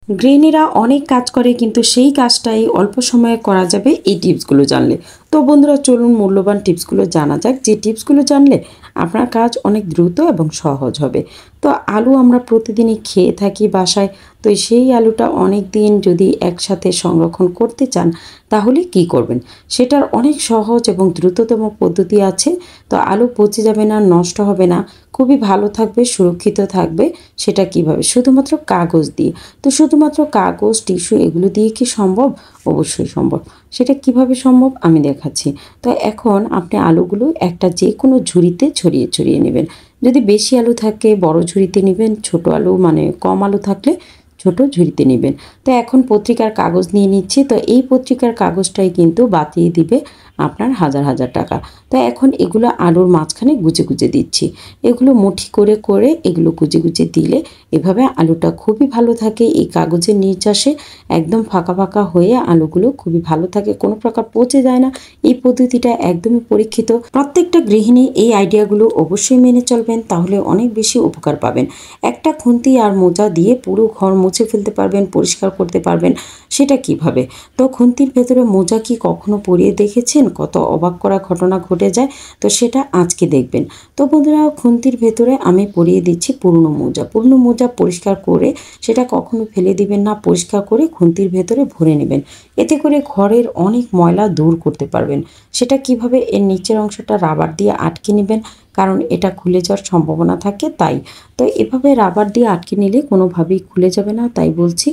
গৃহিণীরা অনেক কাজ করে কিন্তু সেই কাজটাই অল্প সময়ে করা যাবে এই টিপসগুলো জানলে। তো বন্ধুরা চলুন মূল্যবান টিপসগুলো জানা যাক, যে টিপসগুলো জানলে আপনার কাজ অনেক দ্রুত এবং সহজ হবে। তো আলু আমরা প্রতিদিনই খেয়ে থাকি বাসায়। তো সেই আলুটা অনেক দিন যদি একসাথে সংরক্ষণ করতে চান তাহলে কি করবেন, সেটার অনেক সহজ এবং দ্রুততম পদ্ধতি আছে। তো আলু পচে যাবে না, নষ্ট হবে না, খুবই ভালো থাকবে, সুরক্ষিত থাকবে। সেটা কিভাবে? শুধুমাত্র কাগজ দিয়ে। তো শুধুমাত্র কাগজ, টিস্যু এগুলো দিয়ে কি সম্ভব? অবশ্যই সম্ভব। সেটা কিভাবে সম্ভব আমি দেখাচ্ছি। তো এখন আপনি আলুগুলো একটা যে কোনো ঝুড়িতে ছড়িয়ে ছড়িয়ে নেবেন। যদি বেশি আলু থাকে বড় ঝুড়িতে নেবেন, ছোট আলু মানে কম আলু থাকলে ছোট ঝুড়িতে নেবেন। তো এখন পত্রিকার কাগজ নিয়ে নিচ্ছি। তো এই পত্রিকার কাগজটাই কিন্তু বাঁচিয়ে দিবে আপনার হাজার হাজার টাকা। তো এখন এগুলো আলুর মাঝখানে গুজে গুজে দিচ্ছি। এগুলো মুঠি করে করে এগুলো গুজে গুজে দিলে এভাবে আলুটা খুবই ভালো থাকে। এই কাগজের নির্যাসে একদম ফাঁকা ফাঁকা হয়ে আলুগুলো খুবই ভালো থাকে, কোনো প্রকার পচে যায় না। এই পদ্ধতিটা একদমই পরীক্ষিত। প্রত্যেকটা গৃহিণী এই আইডিয়াগুলো অবশ্যই মেনে চলবেন, তাহলে অনেক বেশি উপকার পাবেন। একটা খুন্তি আর মোজা দিয়ে পুরো ঘর মুছে ফেলতে পারবেন, পরিষ্কার করতে পারবেন। সেটা কিভাবে? তো খুন্তির ভেতরে মোজা কি কখনো পরিয়ে দেখেছেন? কত অবাক করা ঘটনা ঘটে যায়। তো সেটা আজকে দেখবেন। তো বন্ধুরা খুন্তির ভেতরে আমি পরিয়ে দিচ্ছি পুরনো মোজা। পুরনো মোজা পরিষ্কার করে সেটা কখনো ফেলে দিবেন না, পরিষ্কার করে খুন্তির ভেতরে ভরে নেবেন। এতে করে ঘরের অনেক ময়লা দূর করতে পারবেন। সেটা কিভাবে? এর নিচের অংশটা রাবার দিয়ে আটকে নেবেন, কারণ এটা খুলে যাওয়ার সম্ভাবনা থাকে তাই। তো এভাবে রাবার দিয়ে আটকে নিলে কোনোভাবেই খুলে যাবে না, তাই বলছি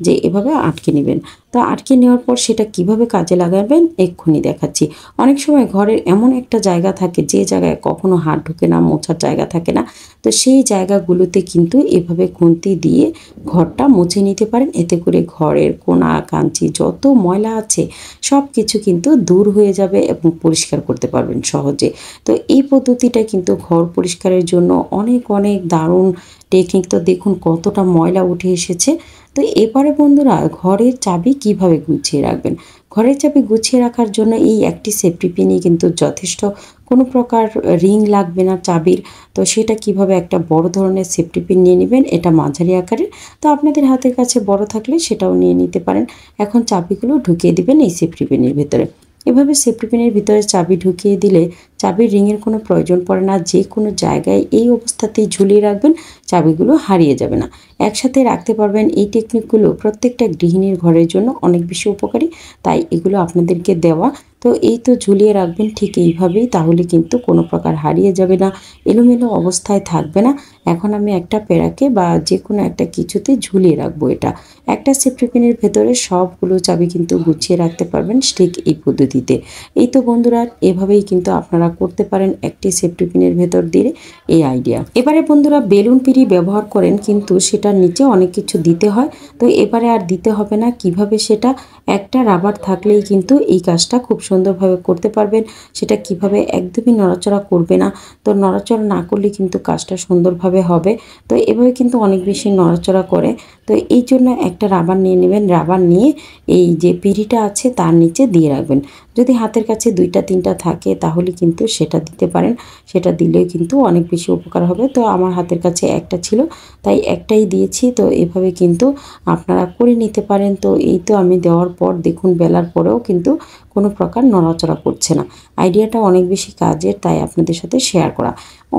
যে এভাবে আটকে নেবেন। তো আটকে নেওয়ার পর সেটা কিভাবে কাজে লাগাবেন এক্ষুনি দেখাচ্ছি। অনেক সময় ঘরের এমন একটা জায়গা থাকে যে জায়গায় কখনো হাত ঢোকে না, মোছার জায়গা থাকে না। তো সেই জায়গাগুলোতে কিন্তু এভাবে খুন্তি দিয়ে ঘরটা মুছে নিতে পারেন। এতে করে ঘরের কোনা কাঞ্চি যত ময়লা আছে সব কিছু কিন্তু দূর হয়ে যাবে এবং পরিষ্কার করতে পারবেন সহজে। তো এই পদ্ধতিটা কিন্তু ঘর পরিষ্কারের জন্য অনেক অনেক দারুণ টেকনিক। তো দেখুন কতটা ময়লা উঠে এসেছে। তো এবারে বন্ধুরা ঘরের চাবি কিভাবে গুছিয়ে রাখবেন? ঘরের চাবি গুছিয়ে রাখার জন্য এই একটি সেফটি পিনই কিন্তু যথেষ্ট। কোনো প্রকার রিং লাগবে না চাবির। তো সেটা কিভাবে? একটা বড় ধরনের সেফটি পিন নিয়ে নেবেন, এটা মাঝারি আকারের। তো আপনাদের হাতের কাছে বড় থাকলে সেটাও নিয়ে নিতে পারেন। এখন চাবিগুলো ঢুকিয়ে দিবেন এই সেফটি পিনের ভিতরে। এভাবে সেফটি পিনের ভিতরে চাবি ঢুকিয়ে দিলে চাবির রিংয়ের কোনো প্রয়োজন পড়ে না। যে কোনো জায়গায় এই অবস্থাতেই ঝুলিয়ে রাখবেন, চাবিগুলো হারিয়ে যাবে না, একসাথে রাখতে পারবেন। এই টেকনিকগুলো প্রত্যেকটা গৃহিণীর ঘরের জন্য অনেক বেশি উপকারী, তাই এগুলো আপনাদেরকে দেওয়া। তো এই তো ঝুলিয়ে রাখবেন ঠিক এইভাবেই, তাহলে কিন্তু কোনো প্রকার হারিয়ে যাবে না, এলোমেলো অবস্থায় থাকবে না। এখন আমি একটা পেরাকে বা যে কোনো একটা কিছুতে ঝুলিয়ে রাখবো এটা। একটা সেফটি পিনের ভেতরে সবগুলো চাবি কিন্তু গুছিয়ে রাখতে পারবেন ঠিক এই পদ্ধতিতে। এই তো বন্ধুরা এভাবেই কিন্তু আপনারা করতে পারেন একটি সেফটি পিনের ভেতর দিয়ে এই আইডিয়া। এবারে বন্ধুরা বেলুন পিঁড়ি ব্যবহার করেন কিন্তু সেটার নিচে অনেক কিছু দিতে হয়। তো এবারে আর দিতে হবে না। কিভাবে? সেটা একটা রাবার থাকলেই কিন্তু এই কাজটা খুব সুন্দরভাবে করতে পারবেন। সেটা কিভাবে? একদমই নড়াচড়া করবে না। তো নড়াচড়া না করলে কিন্তু কাজটা সুন্দরভাবে হবে। তো এভাবে কিন্তু অনেক বেশি নড়াচড়া করে। তো এই জন্য একটা রাবার নিয়ে নেবেন। রাবার নিয়ে এই যে পিঁড়িটা আছে তার নিচে দিয়ে রাখবেন। যদি হাতের কাছে 2টা 3টা থাকে তাহলে কিন্তু সেটা দিতে পারেন। সেটা দিলেও কিন্তু অনেক বেশি উপকার হবে। তো আমার হাতের কাছে একটা ছিল তাই একটাই দিয়েছি। তো এভাবে কিন্তু আপনারা করে নিতে পারেন। তো এই তো আমি দেওয়ার পর দেখুন বেলার পরেও কিন্তু কোনো প্রকার নড়াচড়া করছে না। আইডিয়াটা অনেক বেশি কাজের, তাই আপনাদের সাথে শেয়ার করা।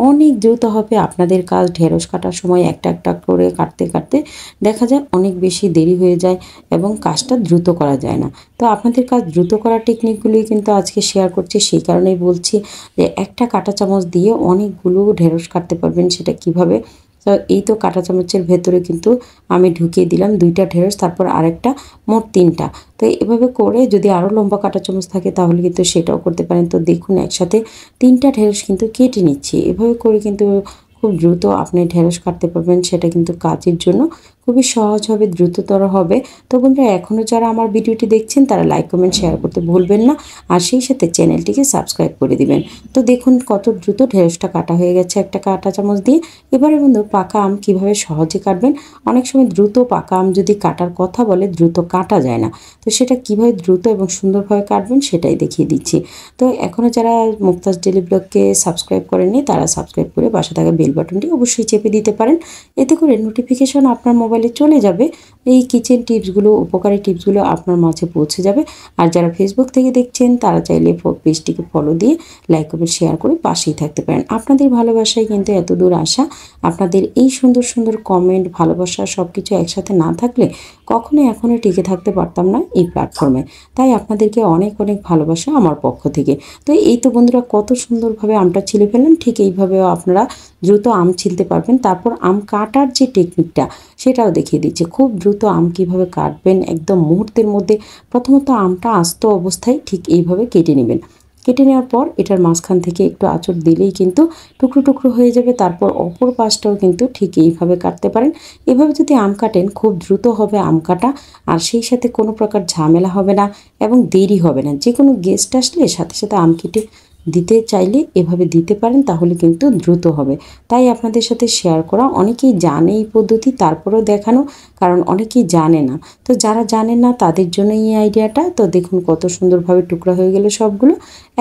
অনেক দ্রুত হবে আপনাদের কাজ। ঢেঁড়স কাটার সময় একটা একটা করে কাটতে কাটতে দেখা যায় অনেক বেশি দেরি হয়ে যায় এবং কাজটা দ্রুত করা যায় না। তো আপনাদের কাজ দ্রুত করার টেকনিকগুলি কিন্তু আজকে শেয়ার করছি, সেই কারণেই বলছি যে একটা কাঁটা চামচ দিয়ে অনেকগুলো ঢেঁড়স কাটতে পারবেন। সেটা কিভাবে? তো এই তো কাঁটা চামচের ভেতরে কিন্তু আমি ঢুকিয়ে দিলাম 2টা ঢেঁড়স, তারপর আরেকটা, মোট 3টা। তো এভাবে করে যদি আরও লম্বা কাঁটা চামচ থাকে তাহলে কিন্তু সেটাও করতে পারেন। তো দেখুন একসাথে 3টা ঢেঁড়স কিন্তু কেটে নিচ্ছি। এভাবে করে কিন্তু খুব দ্রুত আপনি ঢেঁড়স কাটতে পারবেন। সেটা কিন্তু কাজের জন্য খুবই সহজ হবে, দ্রুততর হবে। তো বন্ধুরা এখনও যারা আমার ভিডিওটি দেখছেন তারা লাইক কমেন্ট শেয়ার করতে ভুলবেন না, আর সেই সাথে চ্যানেলটিকে সাবস্ক্রাইব করে দিবেন। তো দেখুন কত দ্রুত ঢেঁড়সটা কাটা হয়ে গেছে একটা কাঁটা চামচ দিয়ে। এবারে বন্ধু পাকা আম কিভাবে সহজে কাটবেন? অনেক সময় দ্রুত পাকা আম যদি কাটার কথা বলে দ্রুত কাটা যায় না। তো সেটা কিভাবে দ্রুত এবং সুন্দরভাবে কাটবেন সেটাই দেখিয়ে দিচ্ছি। তো এখনও যারা মুক্তাজ ডেইলি ব্লগকে সাবস্ক্রাইব করেননি তারা সাবস্ক্রাইব করে পাশে থাকা বেল বাটনটি অবশ্যই চেপে দিতে পারেন। এতে করে নোটিফিকেশন আপনার মোবাইল মোবাইলে চলে যাবে, এই কিচেন টিপসগুলো, উপকারী টিপসগুলো আপনার মাঝে পৌঁছে যাবে। আর যারা ফেসবুক থেকে দেখছেন তারা চাইলে পেজটিকে ফলো দিয়ে লাইক কমেন্ট শেয়ার করে পাশেই থাকতে পারেন। আপনাদের ভালোবাসায় কিন্তু এত দূর আসা। আপনাদের এই সুন্দর সুন্দর কমেন্ট, ভালোবাসা সব কিছু একসাথে না থাকলে কখনোই এখনও টিকে থাকতে পারতাম না এই প্ল্যাটফর্মে। তাই আপনাদেরকে অনেক অনেক ভালোবাসা আমার পক্ষ থেকে। তো এই তো বন্ধুরা, কত সুন্দরভাবে আমটা ছিলে ফেললাম। ঠিক এইভাবেও আপনারা দ্রুত আম ছিলতে পারবেন। তারপর আম কাটার যে টেকনিকটা সেটাও দেখিয়ে দিচ্ছে। খুব দ্রুত আম কীভাবে কাটবেন একদম মুহূর্তের মধ্যে। প্রথমত আমটা আস্ত অবস্থায় ঠিক এইভাবে কেটে নেবেন। কেটে নেওয়ার পর এটার মাঝখান থেকে একটু আঁচড় দিলেই কিন্তু টুকরো টুকরো হয়ে যাবে। তারপর অপর পাশটাও কিন্তু ঠিক এইভাবে কাটতে পারেন। এভাবে যদি আম কাটেন খুব দ্রুত হবে আম কাটা, আর সেই সাথে কোনো প্রকার ঝামেলা হবে না এবং দেরি হবে না। যে কোনো গেস্ট আসলে সাথে সাথে আম কেটে দিতে চাইলে এভাবে দিতে পারেন, তাহলে কিন্তু দ্রুত হবে। তাই আপনাদের সাথে শেয়ার করা। অনেকেই জানে এই পদ্ধতি, তারপরেও দেখানো, কারণ অনেকেই জানে না। তো যারা জানেন না তাদের জন্য এই আইডিয়াটা। তো দেখুন কত সুন্দরভাবে টুকরা হয়ে গেল সবগুলো।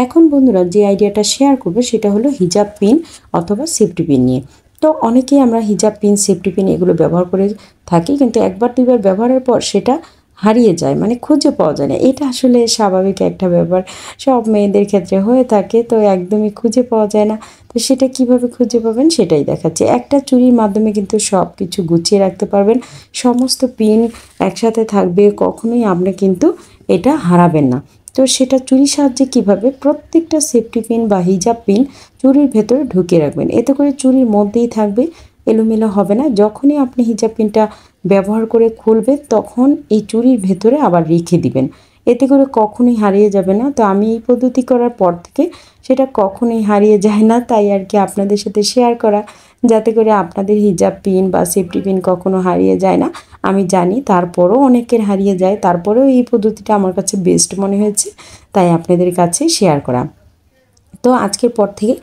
এখন বন্ধুরা যে আইডিয়াটা শেয়ার করবে সেটা হলো হিজাব পিন অথবা সেফটি পিন নিয়ে। তো অনেকেই আমরা হিজাব পিন, সেফটি পিন এগুলো ব্যবহার করে থাকি, কিন্তু একবার দুইবার ব্যবহারের পর সেটা হারিয়ে যায়, মানে খুঁজে পাওয়া যায় না। এটা আসলে স্বাভাবিক একটা ব্যাপার, সব মেয়েদের ক্ষেত্রে হয়ে থাকে। তো একদমই খুঁজে পাওয়া যায় না। তো সেটা কিভাবে খুঁজে পাবেন সেটাই দেখাচ্ছি। একটা চুড়ির মাধ্যমে কিন্তু সব কিছু গুছিয়ে রাখতে পারবেন। সমস্ত পিন একসাথে থাকবে, কখনোই আপনি কিন্তু এটা হারাবেন না। তো সেটা চুরির সাহায্যে কীভাবে, প্রত্যেকটা সেফটি পিন বা হিজাব পিন চুরির ভেতরে ঢুকিয়ে রাখবেন। এতে করে চুরির মধ্যেই থাকবে, এলোমেলো হবে না। যখনই আপনি হিজাব পিনটা ব্যবহার করে খুলবেন তখন এই চুরির ভেতরে আবার রেখে দিবেন। এতে করে কখনোই হারিয়ে যাবে না। তো আমি এই পদ্ধতি করার পর থেকে সেটা কখনোই হারিয়ে যায় না। তাই আর কি আপনাদের সাথে শেয়ার করা, যাতে করে আপনাদের হিজাব পিন বা সেফটি পিন কখনো হারিয়ে যায় না। আমি জানি তারপরও অনেকের হারিয়ে যায়, তারপরেও এই পদ্ধতিটা আমার কাছে বেস্ট মনে হয়েছে, তাই আপনাদের কাছে শেয়ার করা। তো আজকের পর থেকে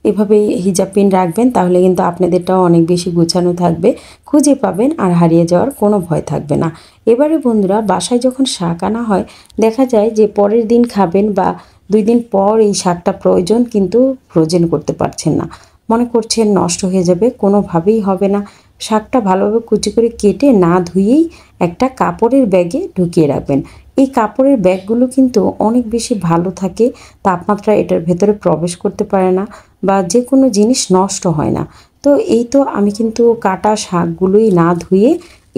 এভাবে হিজাব পিন রাখবেন, তাহলে কিন্তু আপনাদেরটাও অনেক বেশি গুছানো থাকবে, খুঁজে পাবেন আর হারিয়ে যাওয়ার কোনো ভয় থাকবে না। এবারে বন্ধুরা, বাসায় যখন শাক আনা হয় দেখা যায় যে পরের দিন খাবেন বা 2 দিন পর এই শাকটা প্রয়োজন, কিন্তু ফ্রোজেন করতে পারছেন না, মনে করছেন নষ্ট হয়ে যাবে, কোনোভাবেই হবে না। শাকটা ভালোভাবে কুচি করে কেটে না ধুয়েই একটা কাপড়ের ব্যাগে ঢুকিয়ে রাখবেন। এই কাপড়ের ব্যাগগুলো কিন্তু অনেক বেশি ভালো থাকে, তাপমাত্রা এটার ভেতরে প্রবেশ করতে পারে না বা যে কোনো জিনিস নষ্ট হয় না। তো এই তো আমি কিন্তু কাটা শাকগুলোই না ধুয়ে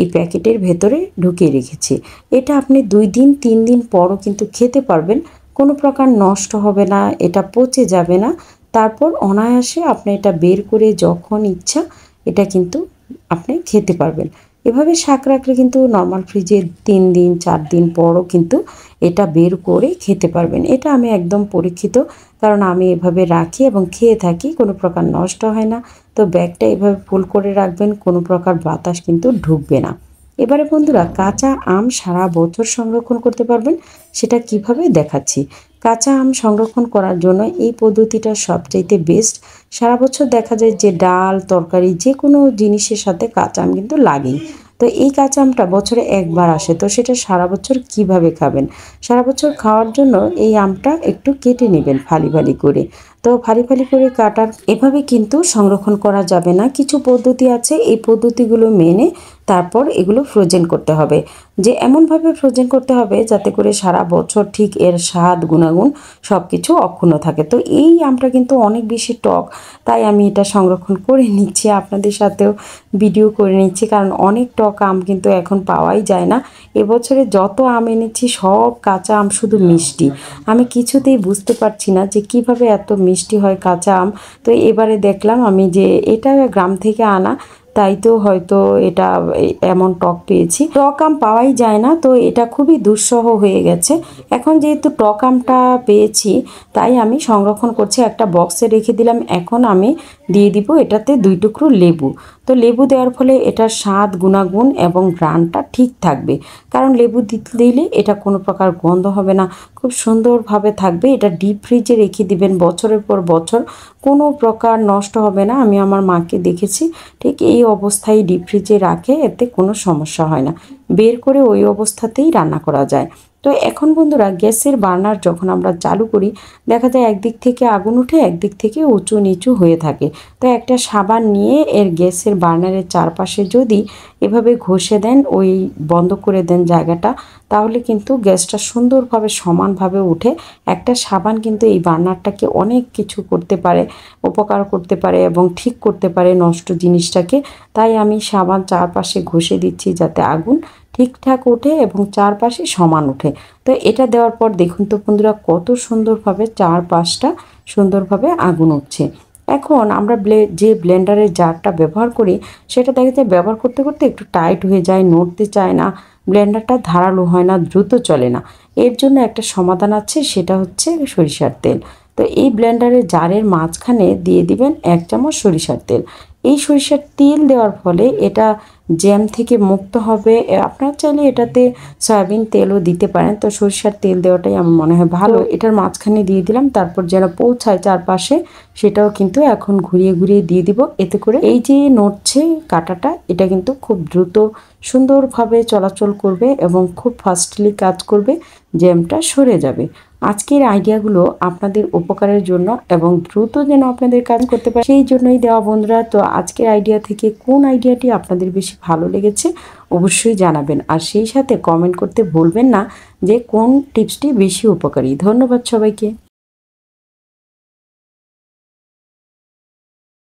এই প্যাকেটের ভেতরে ঢুকিয়ে রেখেছি। এটা আপনি 2 দিন 3 দিন পরও কিন্তু খেতে পারবেন, কোনো প্রকার নষ্ট হবে না, এটা পচে যাবে না। তারপর অনায়াসে আপনি এটা বের করে যখন ইচ্ছা এটা কিন্তু আপনি খেতে পারবেন। এভাবে শাক রাখলে কিন্তু নর্মাল ফ্রিজে 3 দিন 4 দিন পরও কিন্তু এটা বের করে খেতে পারবেন। এটা আমি একদম পরীক্ষিত, কারণ আমি এভাবে রাখি এবং খেয়ে থাকি, কোনো প্রকার নষ্ট হয় না। তো ব্যাগটা এভাবে ফুল করে রাখবেন, কোনো প্রকার বাতাস কিন্তু ঢুকবে না। এবারে বন্ধুরা, কাঁচা আম সারা বছর সংরক্ষণ করতে পারবেন, সেটা কিভাবে দেখাচ্ছি। কাঁচা আম সংরক্ষণ করার জন্য এই পদ্ধতিটা সবচাইতে বেস্ট। সারা বছর দেখা যায় যে ডাল তরকারি যে কোনো জিনিসের সাথে কাঁচা আম কিন্তু লাগেই। তো এই কাঁচা আমটা বছরে একবার আসে, তো সেটা সারা বছর কিভাবে খাবেন। সারা বছর খাওয়ার জন্য এই আমটা একটু কেটে নেবেন ফালি ফালি করে। তো ফালি ফালি করে কাটার এভাবে কিন্তু সংরক্ষণ করা যাবে না, কিছু পদ্ধতি আছে, এই পদ্ধতিগুলো মেনে তারপর এগুলো ফ্রোজেন করতে হবে। যে এমনভাবে ফ্রোজেন করতে হবে যাতে করে সারা বছর ঠিক এর স্বাদ গুণাগুণ সব কিছু অক্ষুণ্ণ থাকে। তো এই আমটা কিন্তু অনেক বেশি টক, তাই আমি এটা সংরক্ষণ করে নিচ্ছি, আপনাদের সাথেও ভিডিও করে নিচ্ছি, কারণ অনেক টক আম কিন্তু এখন পাওয়াই যায় না। এবছরে যত আম এনেছি সব কাঁচা আম, শুধু মিষ্টি। আমি কিছুতেই বুঝতে পারছি না যে কিভাবে এত মিষ্টি হয় কাঁচা আম। তো এবারে দেখলাম আমি যে এটা গ্রাম থেকে আনা, তাই তো হয়তো এটা এমন টক পেয়েছি। টক আম পাওয়াই যায় না, তো এটা খুবই দুঃসহ হয়ে গেছে। এখন যেহেতু টক আমটা পেয়েছি তাই আমি সংরক্ষণ করছি, একটা বক্সে রেখে দিলাম। এখন আমি দিয়ে দিব এটাতে 2 টুকরো লেবু। তো লেবু দেওয়ার ফলে এটার স্বাদ গুণাগুণ এবং ঘ্রাণটা ঠিক থাকবে, কারণ লেবু দিলে এটা কোনো প্রকার গন্ধ হবে না, খুব সুন্দরভাবে থাকবে। এটা ডিপ ফ্রিজে রেখে দিবেন বছরের পর বছর, কোনো প্রকার নষ্ট হবে না। আমি আমার মাকে দেখেছি ঠিক এই অবস্থায় ডিপ ফ্রিজে রাখে, এতে কোনো সমস্যা হয় না, বের করে ওই অবস্থাতেই রান্না করা যায়। তো এখন বন্ধুরা গ্যাসের বার্নার যখন আমরা চালু করি দেখা যায় একদিক থেকে আগুন উঠে একদিক থেকে উঁচু নিচু হয়ে থাকে। তো একটা সাবান নিয়ে এর গ্যাসের বার্নারের চারপাশে যদি এভাবে ঘষে দেন, ওই বন্ধ করে দেন জায়গাটা, তাহলে কিন্তু গ্যাসটা সুন্দরভাবে সমানভাবে উঠে। একটা সাবান কিন্তু এই বার্নারটাকে অনেক কিছু করতে পারে, উপকার করতে পারে এবং ঠিক করতে পারে নষ্ট জিনিসটাকে। তাই আমি সাবান চারপাশে ঘষে দিচ্ছি যাতে আগুন ঠিকঠাক ওঠে এবং চারপাশে সমান ওঠে। তো এটা দেওয়ার পর দেখুন তো বন্ধুরা কত সুন্দরভাবে চারপাশটা সুন্দরভাবে আগুন উঠছে। এখন আমরা যে ব্লেন্ডারের জারটা ব্যবহার করি সেটা দেখা যায় ব্যবহার করতে করতে একটু টাইট হয়ে যায়, নড়তে চায় না, ব্লেন্ডারটা ধারালো হয় না, দ্রুত চলে না। এর জন্য একটা সমাধান আছে, সেটা হচ্ছে সরিষার তেল। তো এই ব্লেন্ডারের জারের মাঝখানে দিয়ে দিবেন 1 চামচ সরিষার তেল। এই সরিষার তেল দেওয়ার ফলে এটা জ্যাম থেকে মুক্ত হবে। আপনারা চাইলে এটাতে সয়াবিন তেলও দিতে পারেন, তো সরিষার তেল দেওয়াটাই আমার মনে হয় ভালো। এটার মাঝখানে দিয়ে দিলাম, তারপর যেন পৌঁছায় চারপাশে সেটাও কিন্তু এখন ঘুরিয়ে ঘুরিয়ে দিয়ে দিব। এতে করে এই যে নড়ছে কাঁটাটা, এটা কিন্তু খুব দ্রুত সুন্দরভাবে চলাচল করবে এবং খুব ফাস্টলি কাজ করবে, জ্যামটা সরে যাবে। আজকের আইডিয়াগুলো আপনাদের উপকারের জন্য এবং দ্রুত যেন আপনাদের কাজ করতে পারে সেই জন্যই দেওয়া বন্ধুরা। তো আজকের আইডিয়া থেকে কোন আইডিয়াটি আপনাদের বেশি ভালো লেগেছে অবশ্যই জানাবেন, আর সেই সাথে কমেন্ট করতে ভুলবেন না যে কোন টিপসটি বেশি উপকারী। ধন্যবাদ সবাইকে।